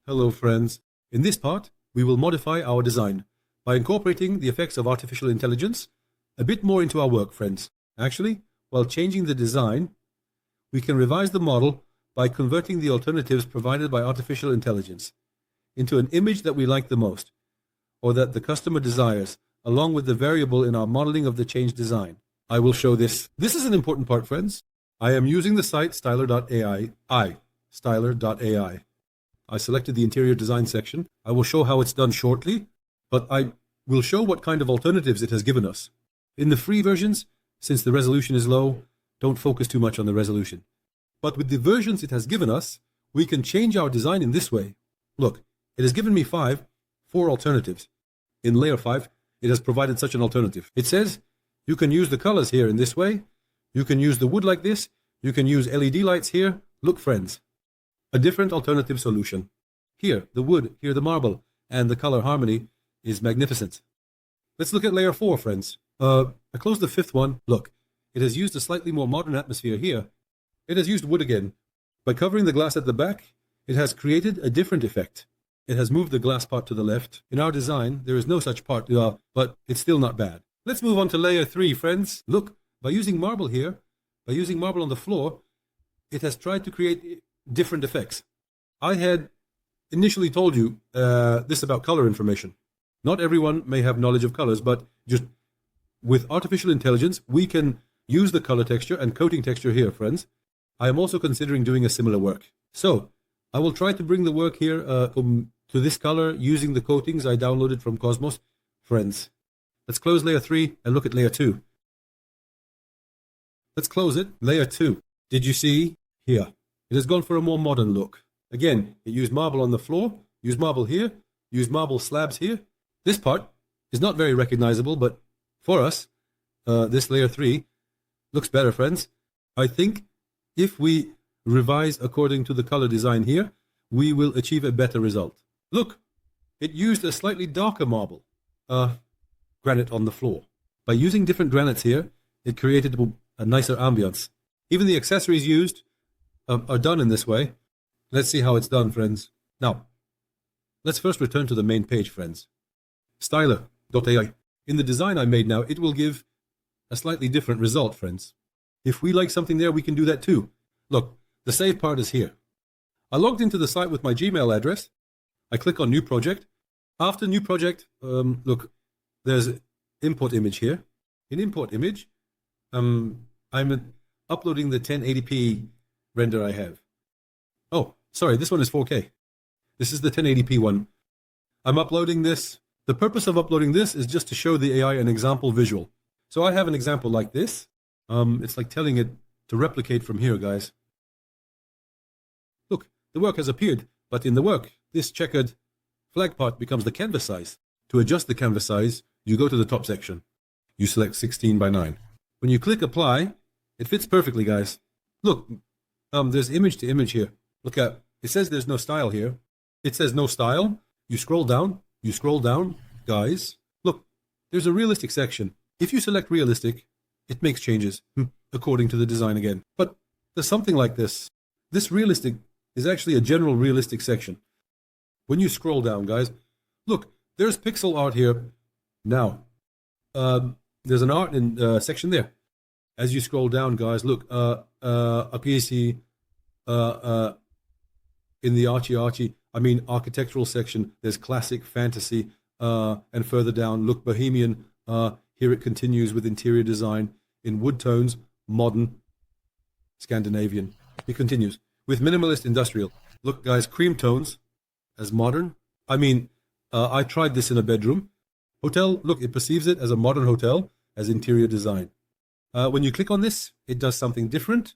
Hello friends. In this part, we will modify our design by incorporating the effects of artificial intelligence a bit more into our work, friends. Actually, while changing the design, we can revise the model by converting the alternatives provided by artificial intelligence into an image that we like the most, or that the customer desires, along with the variable in our modeling of the changed design. I will show this. This is an important part, friends. I am using the site styler.ai. Styler.ai. I selected the interior design section. I will show how it's done shortly, but I will show what kind of alternatives it has given us. In the free versions, since the resolution is low, don't focus too much on the resolution. But with the versions it has given us, we can change our design in this way. Look, it has given me four alternatives. In layer 5, it has provided such an alternative. It says, you can use the colors here in this way. You can use the wood like this. You can use LED lights here. Look, friends. A different alternative solution. Here, the wood, here the marble, and the color harmony is magnificent. Let's look at layer 4, friends. I closed the 5th one. Look, it has used a slightly more modern atmosphere here. It has used wood again. By covering the glass at the back, it has created a different effect. It has moved the glass part to the left. In our design, there is no such part, but it's still not bad. Let's move on to layer 3, friends. Look, by using marble here, by using marble on the floor, it has tried to create different effects. I had initially told you this about color information. Not everyone may have knowledge of colors, but just with artificial intelligence, we can use the color texture and coating texture here, friends. I am also considering doing a similar work. So, I will try to bring the work here to this color using the coatings I downloaded from Cosmos. Friends, let's close layer 3 and look at layer 2. Let's close it. Layer 2. Did you see? Here. It has gone for a more modern look. Again, it used marble on the floor, used marble here, used marble slabs here. This part is not very recognizable, but for us, this layer 3 looks better, friends. I think if we revise according to the color design here, we will achieve a better result. Look, it used a slightly darker marble, granite on the floor. By using different granites here, it created a nicer ambience. Even the accessories used are done in this way. Let's see how it's done, friends. Now, let's first return to the main page, friends. Styler.ai. In the design I made now, it will give a slightly different result, friends. If we like something there, we can do that too. Look, the save part is here. I logged into the site with my Gmail address. I click on New Project. After New Project, look, there's Import Image here. In Import Image, I'm uploading the 1080p render I have. Oh, sorry, this one is 4K. This is the 1080p one. I'm uploading this. The purpose of uploading this is just to show the AI an example visual. So I have an example like this. It's like telling it to replicate from here, guys. Look, the work has appeared, but in the work, this checkered flag part becomes the canvas size. To adjust the canvas size, you go to the top section. You select 16 by 9. When you click apply, it fits perfectly, guys. Look, there's image to image here. Look at, it says there's no style here. It says no style. You scroll down, guys. Look, there's a realistic section. If you select realistic, it makes changes according to the design again. But there's something like this. This realistic is actually a general realistic section. When you scroll down, guys, look, there's pixel art here. Now, there's an art in section there. As you scroll down, guys, look, up here you see in the architectural section, there's classic, fantasy, and further down, look, bohemian. Here it continues with interior design in wood tones, modern, Scandinavian. It continues with minimalist industrial. Look, guys, cream tones as modern. I tried this in a bedroom. Hotel, look, it perceives it as a modern hotel, as interior design. When you click on this, it does something different.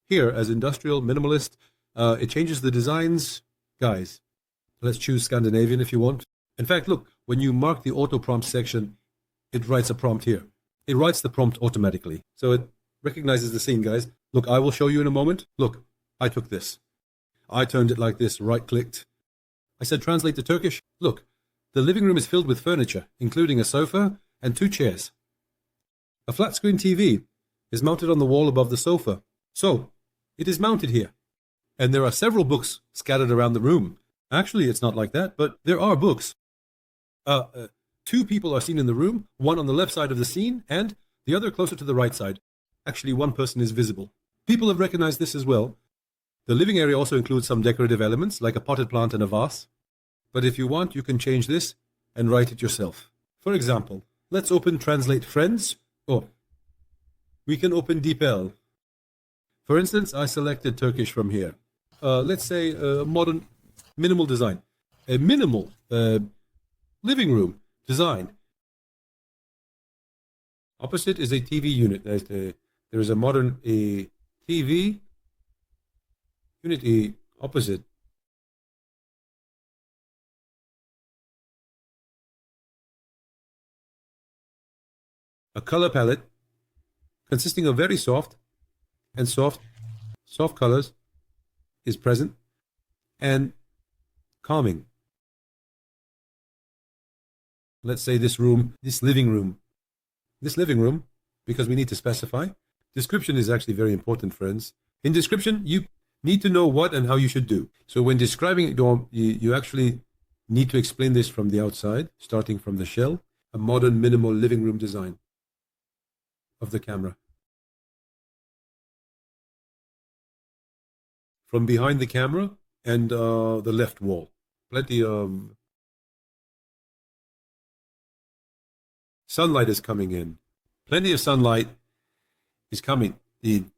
Here, as industrial, minimalist, it changes the designs. Guys, let's choose Scandinavian if you want. In fact, look, when you mark the auto prompt section, it writes a prompt here. It writes the prompt automatically. So it recognizes the scene, guys. Look, I will show you in a moment. Look, I took this. I turned it like this, right-clicked. I said translate to Turkish. Look, the living room is filled with furniture, including a sofa and 2 chairs. A flat-screen TV is mounted on the wall above the sofa. So, it is mounted here. And there are several books scattered around the room. Actually, it's not like that, but there are books. Two people are seen in the room, one on the left side of the scene and the other closer to the right side. Actually, one person is visible. People have recognized this as well. The living area also includes some decorative elements, like a potted plant and a vase. But if you want, you can change this and write it yourself. For example, let's open Translate Friends. Oh, we can open DeepL. For instance, I selected Turkish from here. Let's say modern minimal design. A minimal living room design. Opposite is a TV unit. There is a modern TV unit opposite. A color palette consisting of very soft and soft colors is present and calming. Let's say this living room, because we need to specify. Description is actually very important, friends. In description, you need to know what and how you should do. So when describing it, you actually need to explain this from the outside, starting from the shell, a modern minimal living room design of the camera. From behind the camera and the left wall. Plenty of sunlight is coming in. Plenty of sunlight is coming in.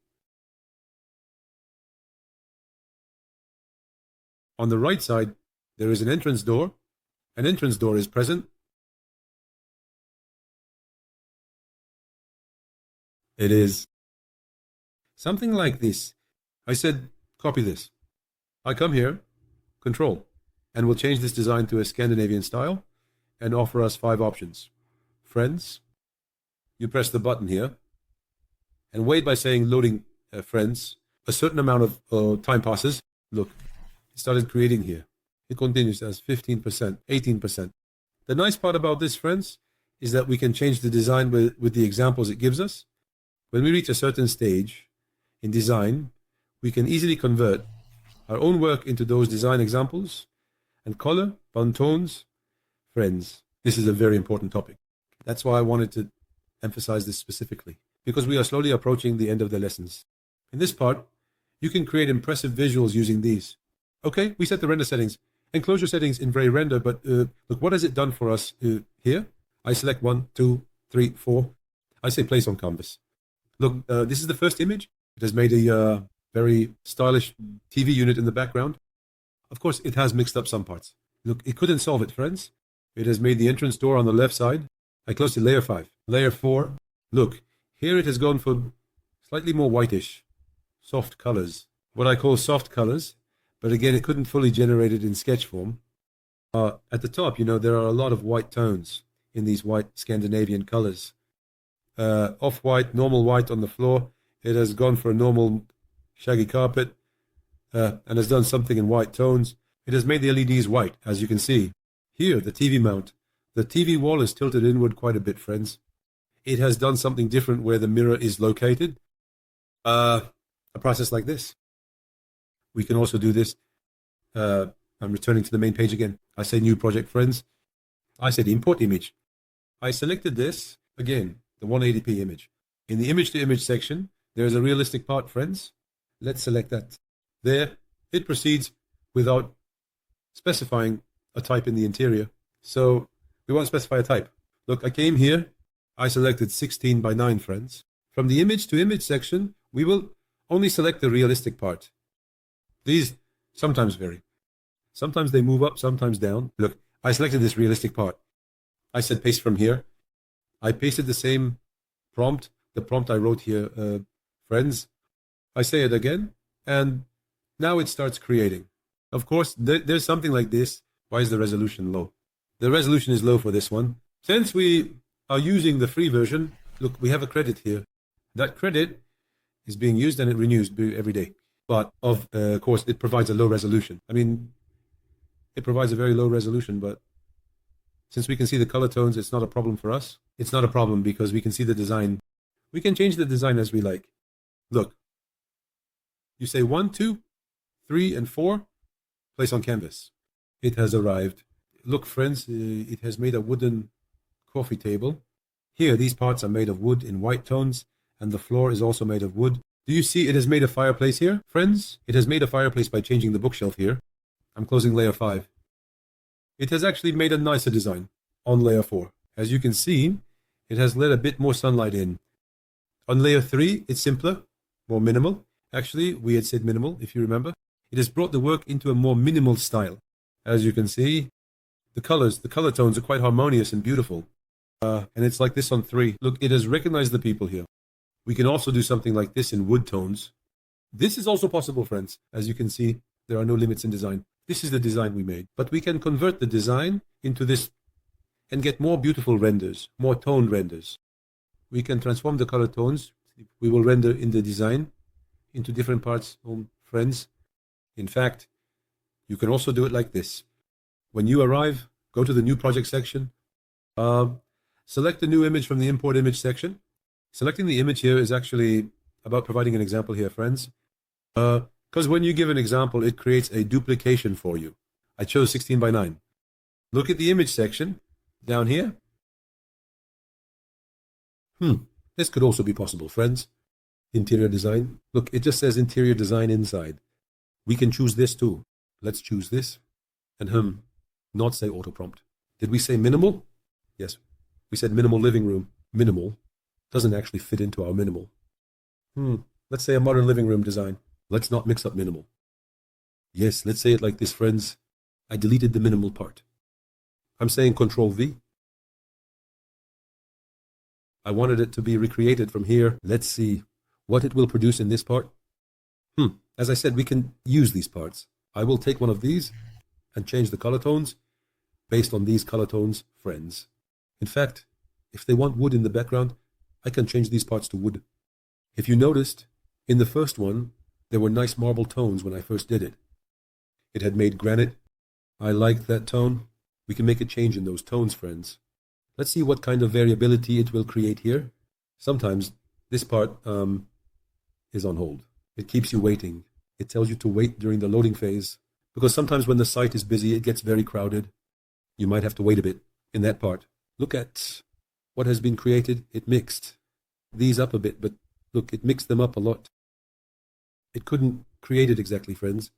On the right side, there is an entrance door. An entrance door is present. It is something like this. I said, copy this. I come here, Control, and we'll change this design to a Scandinavian style and offer us 5 options. Friends, you press the button here and wait by saying loading friends. A certain amount of time passes. Look, it started creating here. It continues as 15%, 18%. The nice part about this, friends, is that we can change the design with the examples it gives us. When we reach a certain stage in design, we can easily convert our own work into those design examples and color, Pantone's, friends. This is a very important topic. That's why I wanted to emphasize this specifically, because we are slowly approaching the end of the lessons. In this part, you can create impressive visuals using these. Okay, we set the render settings. Enclosure settings in Vray Render, but look, what has it done for us here? I select 1, 2, 3, 4. I say place on canvas. Look, this is the first image. It has made a very stylish TV unit in the background. Of course, it has mixed up some parts. Look, it couldn't solve it, friends. It has made the entrance door on the left side. I close to layer 5. Layer 4. Look, here it has gone for slightly more whitish, soft colors. What I call soft colors, but again, it couldn't fully generate it in sketch form. At the top, there are a lot of white tones in these white Scandinavian colors. Off-white, normal white on the floor. It has gone for a normal shaggy carpet and has done something in white tones. It has made the LEDs white, as you can see. Here, the TV mount. The TV wall is tilted inward quite a bit, friends. It has done something different where the mirror is located. A process like this. We can also do this. I'm returning to the main page again. I say new project, friends. I said import image. I selected this, again, the 180p image. In the image to image section, there is a realistic part, friends. Let's select that. There, it proceeds without specifying a type in the interior. So we won't specify a type. Look, I came here. I selected 16 by 9, friends. From the image to image section, we will only select the realistic part. These sometimes vary. Sometimes they move up, sometimes down. Look, I selected this realistic part. I said paste from here. I pasted the same prompt, the prompt I wrote here, friends. I say it again, and now it starts creating. Of course, there's something like this. Why is the resolution low? The resolution is low for this one. Since we are using the free version, look, we have a credit here. That credit is being used and it renews every day. But of course, it provides a low resolution. I mean, it provides a very low resolution, but since we can see the color tones, it's not a problem for us. It's not a problem because we can see the design. We can change the design as we like. Look, you say 1, 2, 3, and 4, place on canvas. It has arrived. Look, friends, it has made a wooden coffee table. Here, these parts are made of wood in white tones, and the floor is also made of wood. Do you see it has made a fireplace here, friends? It has made a fireplace by changing the bookshelf here. I'm closing layer 5. It has actually made a nicer design on layer 4. As you can see, it has let a bit more sunlight in. On layer 3, it's simpler, more minimal. Actually, we had said minimal, if you remember. It has brought the work into a more minimal style. As you can see, the color tones are quite harmonious and beautiful. And it's like this on 3. Look, it has recognized the people here. We can also do something like this in wood tones. This is also possible, friends. As you can see, there are no limits in design. This is the design we made. But we can convert the design into this and get more beautiful renders, more toned renders. We can transform the color tones. We will render in the design into different parts, friends. In fact, you can also do it like this. When you arrive, go to the new project section. Select the new image from the import image section. Selecting the image here is actually about providing an example here, friends. Because when you give an example, it creates a duplication for you. I chose 16 by 9. Look at the image section down here. This could also be possible, friends. Interior design. Look, it just says interior design inside. We can choose this too. Let's choose this. And not say auto prompt. Did we say minimal? Yes. We said minimal living room. Minimal doesn't actually fit into our minimal. Let's say a modern living room design. Let's not mix up minimal. Yes, let's say it like this, friends. I deleted the minimal part. I'm saying Control V. I wanted it to be recreated from here. Let's see what it will produce in this part. As I said, we can use these parts. I will take one of these and change the color tones based on these color tones, friends. In fact, if they want wood in the background, I can change these parts to wood. If you noticed, in the first one, there were nice marble tones when I first did it. It had made granite. I liked that tone. We can make a change in those tones, friends. Let's see what kind of variability it will create here. Sometimes this part is on hold. It keeps you waiting. It tells you to wait during the loading phase, because sometimes when the site is busy, it gets very crowded. You might have to wait a bit in that part. Look at what has been created. It mixed these up a bit, but look, it mixed them up a lot. It couldn't create it exactly, friends,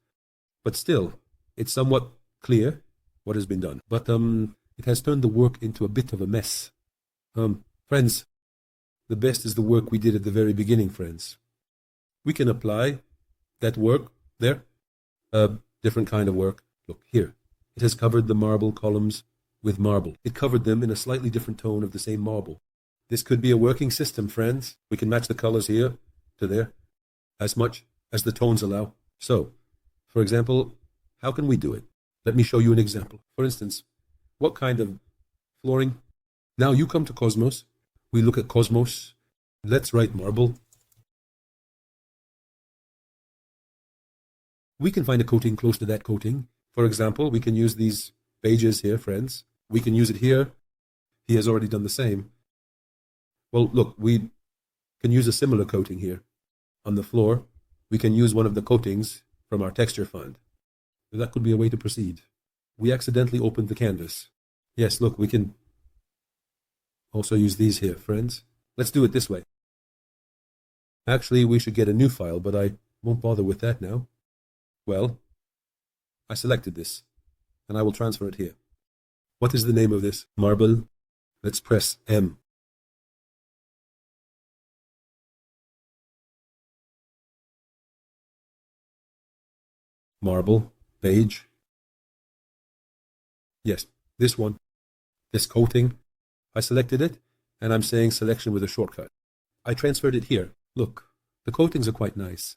but still, it's somewhat clear what has been done. But it has turned the work into a bit of a mess. Friends, the best is the work we did at the very beginning, friends. We can apply that work there, different kind of work. Look here, it has covered the marble columns with marble. It covered them in a slightly different tone of the same marble. This could be a working system, friends. We can match the colors here to there as much as the tones allow. So, for example, how can we do it? Let me show you an example. For instance, what kind of flooring? Now you come to Cosmos. We look at Cosmos. Let's write marble. We can find a coating close to that coating. For example, we can use these pages here, friends. We can use it here. He has already done the same. Well, look, we can use a similar coating here. On the floor, we can use one of the coatings from our texture fund. That could be a way to proceed. We accidentally opened the canvas. Yes, look, we can also use these here, friends. Let's do it this way. Actually, we should get a new file, but I won't bother with that now. Well, I selected this, and I will transfer it here. What is the name of this? Marble. Let's press M. Marble, page. Yes, this one. This coating. I selected it, and I'm saying selection with a shortcut. I transferred it here. Look, the coatings are quite nice.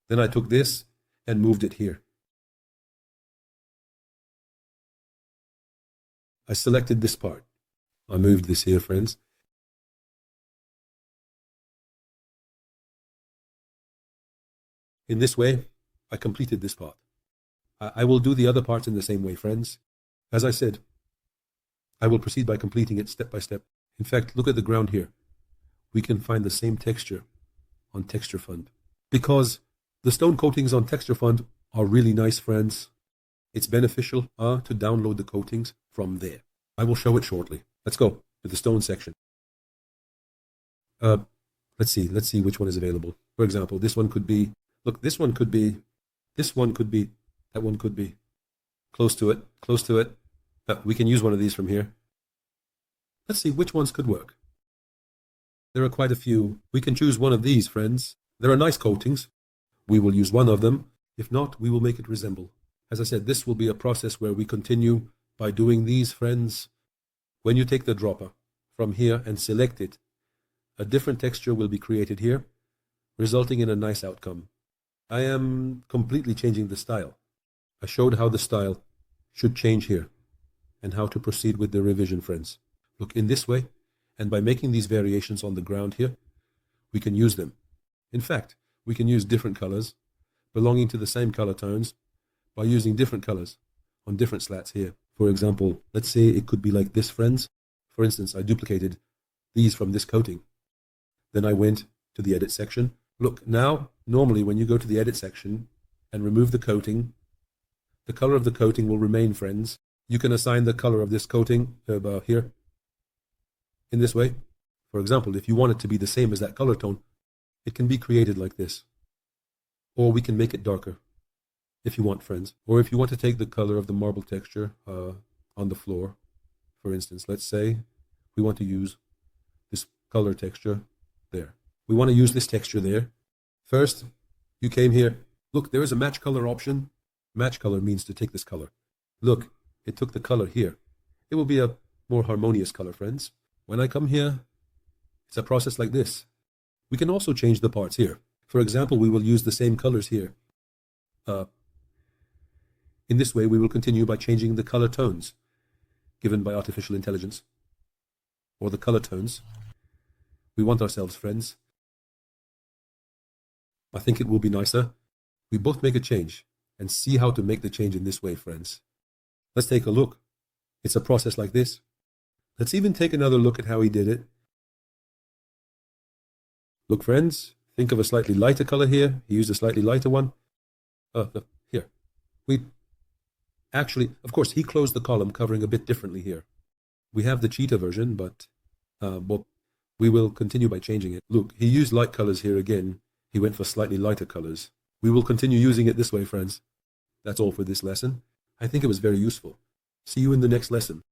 Then I took this and moved it here. I selected this part. I moved this here, friends. In this way, I completed this part. I will do the other parts in the same way, friends. As I said, I will proceed by completing it step by step. In fact, look at the ground here. We can find the same texture on Texture Fund, because the stone coatings on Texture Fund are really nice, friends. it's beneficial to download the coatings from there. I will show it shortly. Let's go to the stone section. Let's see which one is available. For example, this one could be, look, this one could be, that one could be. Close to it. We can use one of these from here. Let's see which ones could work. There are quite a few. We can choose one of these, friends. There are nice coatings. We will use one of them. If not, we will make it resemble. As I said, this will be a process where we continue by doing these, friends. When you take the dropper from here and select it, a different texture will be created here, resulting in a nice outcome. I am completely changing the style. I showed how the style should change here and how to proceed with the revision, friends. Look, in this way, and by making these variations on the ground here, we can use them. In fact, we can use different colors belonging to the same color tones by using different colors on different slats here. For example, let's say it could be like this, friends. For instance, I duplicated these from this coating. Then I went to the edit section. Look, now, normally when you go to the edit section and remove the coating, the color of the coating will remain, friends. You can assign the color of this coating here in this way. For example, if you want it to be the same as that color tone, it can be created like this. Or we can make it darker if you want, friends. Or if you want to take the color of the marble texture on the floor, for instance, let's say we want to use this color texture there. We want to use this texture there. First, you came here. Look, there is a match color option. Match color means to take this color. Look, it took the color here. It will be a more harmonious color, friends. When I come here, it's a process like this. We can also change the parts here. For example, we will use the same colors here. In this way, we will continue by changing the color tones given by artificial intelligence, or the color tones we want ourselves, friends. I think it will be nicer. We both make a change and see how to make the change in this way, friends. Let's take a look. It's a process like this. Let's even take another look at how he did it. Look, friends, think of a slightly lighter color here. He used a slightly lighter one. Look, here. We actually, of course, he closed the column covering a bit differently here. We have the cheetah version, but we will continue by changing it. Look, he used light colors here again. He went for slightly lighter colors. We will continue using it this way, friends. That's all for this lesson. I think it was very useful. See you in the next lesson.